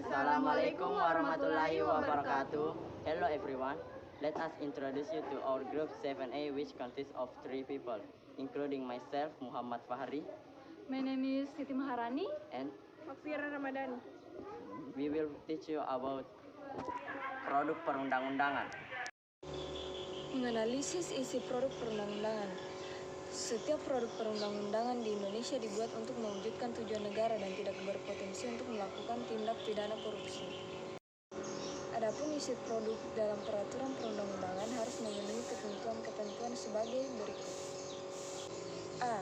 Assalamualaikum warahmatullahi wabarakatuh. Hello everyone. Let us introduce you to our group 7A, which consists of 3 people, including myself, Muhammad Fahri. My name is Siti Maharani. And Makfira Ramadhani. We will teach you about produk perundang-undangan. Menganalisis isi produk perundang-undangan. Setiap produk perundang-undangan di Indonesia dibuat untuk mewujudkan tujuan negara dan tidak berpotensi untuk melakukan tindak pidana korupsi. Adapun isi produk dalam peraturan perundang-undangan harus memenuhi ketentuan-ketentuan sebagai berikut. A.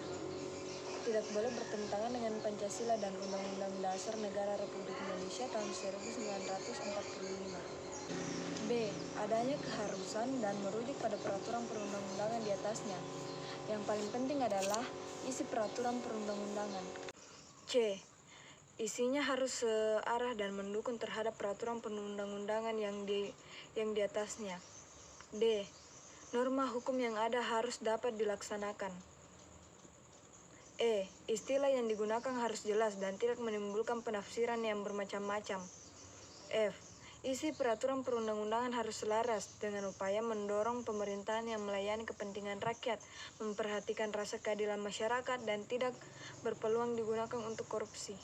Tidak boleh bertentangan dengan Pancasila dan Undang-Undang Dasar Negara Republik Indonesia tahun 1945. B. Adanya keharusan dan merujuk pada peraturan perundang-undangan di atasnya. Yang paling penting adalah isi peraturan perundang-undangan. C. Isinya harus searah dan mendukung terhadap peraturan perundang-undangan yang di atasnya. D. Norma hukum yang ada harus dapat dilaksanakan. E. Istilah yang digunakan harus jelas dan tidak menimbulkan penafsiran yang bermacam-macam. F. Isi peraturan perundang-undangan harus selaras dengan upaya mendorong pemerintahan yang melayani kepentingan rakyat, memperhatikan rasa keadilan masyarakat, dan tidak berpeluang digunakan untuk korupsi.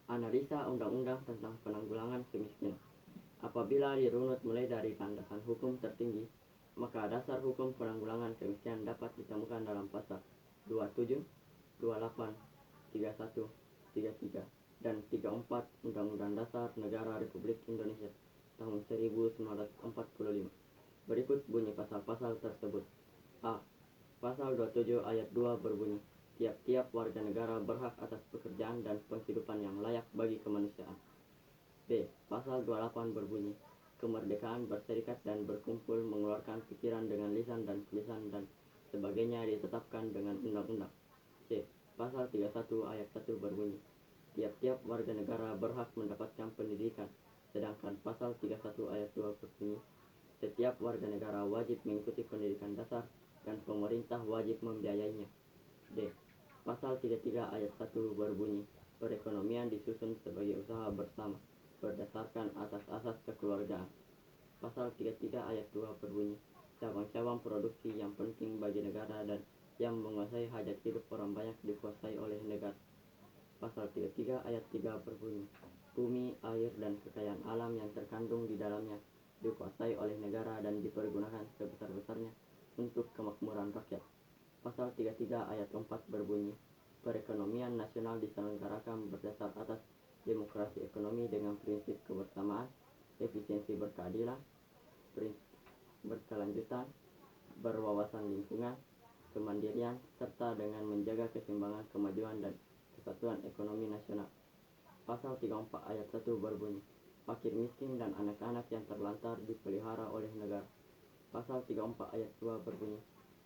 Analisa undang-undang tentang penanggulangan kemiskinan. Apabila dirunut mulai dari landasan hukum tertinggi, maka dasar hukum penanggulangan kemiskinan dapat ditemukan dalam pasal 27, 28, 31, 33, dan 34 Undang-Undang Dasar Negara Republik Indonesia tahun 1945. Berikut bunyi pasal-pasal tersebut. A. Pasal 27 ayat 2 berbunyi, tiap-tiap warga negara berhak atas pekerjaan dan penghidupan yang layak bagi kemanusiaan. B. Pasal 28 berbunyi, kemerdekaan berserikat dan berkumpul, mengeluarkan pikiran dengan lisan dan tulisan dan sebagainya ditetapkan dengan undang-undang. C. Pasal 31 ayat 1 berbunyi, tiap-tiap warga negara berhak mendapatkan pendidikan. Sedangkan pasal 31 ayat 2 berbunyi, setiap warga negara wajib mengikuti pendidikan dasar dan pemerintah wajib membiayainya. D. Pasal 33 ayat 1 berbunyi, perekonomian disusun sebagai usaha bersama berdasarkan asas-asas kekeluargaan. Pasal 33 ayat 2 berbunyi, cabang-cabang produksi yang penting bagi negara dan yang menguasai hajat hidup orang banyak dikuasai oleh negara. Pasal 33 ayat 3 berbunyi, bumi, air, dan kekayaan alam yang terkandung di dalamnya dikuasai oleh negara dan dipergunakan sebesar-besarnya untuk kemakmuran rakyat. Pasal 33 ayat 4 berbunyi, perekonomian nasional diselenggarakan berdasar atas demokrasi ekonomi dengan prinsip kebersamaan, efisiensi berkeadilan, prinsip berkelanjutan, berwawasan lingkungan, kemandirian, serta dengan menjaga keseimbangan kemajuan dan kesatuan ekonomi nasional. Pasal 34 ayat 1 berbunyi, fakir miskin dan anak-anak yang terlantar dipelihara oleh negara. Pasal 34 ayat 2 berbunyi,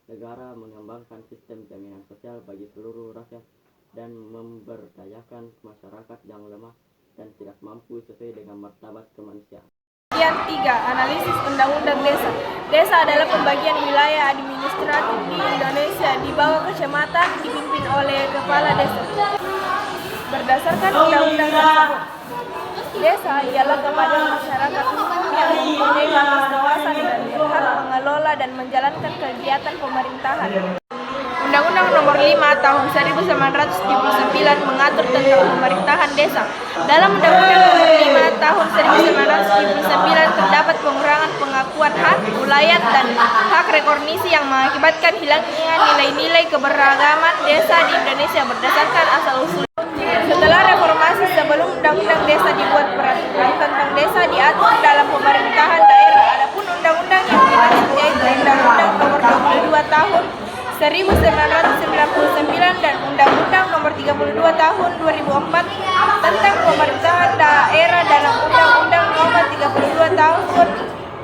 negara mengembangkan sistem jaminan sosial bagi seluruh rakyat dan memberdayakan masyarakat yang lemah dan tidak mampu sesuai dengan martabat kemanusiaan. Bagian 3. Analisis Undang-Undang Desa. Desa adalah pembagian wilayah administratif di Indonesia di bawah kecamatan dipimpin oleh kepala desa. Berdasarkan undang-undang tersebut, desa ialah kepada masyarakat umum yang mempunyai batas kawasan dan berhak mengelola dan menjalankan kegiatan pemerintahan. Undang-Undang Nomor 5 Tahun 1979 mengatur tentang pemerintahan desa. Dalam Undang-Undang Nomor 5 Tahun 1979 terdapat pengurangan pengakuan hak wilayah dan hak rekognisisi yang mengakibatkan hilangnya nilai-nilai keberagaman desa di Indonesia berdasarkan asal-usul. Setelah reformasi, sebelum Undang-Undang Desa dibuat, peraturan tentang desa diatur dalam pemerintahan daerah. Adapun undang-undang yang dimaksud yaitu Undang-Undang Nomor 22 Tahun 1999 dan Undang-Undang Nomor 32 Tahun 2004 tentang pemerintahan daerah dalam Undang-Undang Nomor 32 Tahun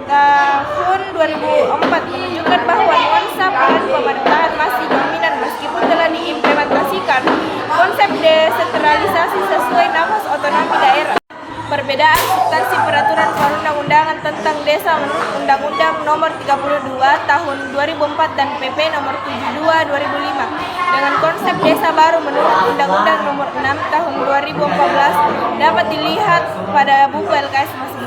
2004 menunjukkan bahwa nuansa peran pemerintahan masih dominan meskipun telah diimplementasikan konsep desentralisasi sesuai nafas otonomi daerah. Perbedaan substansi peraturan perundang-undangan tentang desa menurut Undang-Undang Nomor 32 Tahun 2004 dan PP Nomor 72 2005 dengan konsep desa baru menurut Undang-Undang Nomor 6 Tahun 2014 dapat dilihat pada buku LKS masing-masing.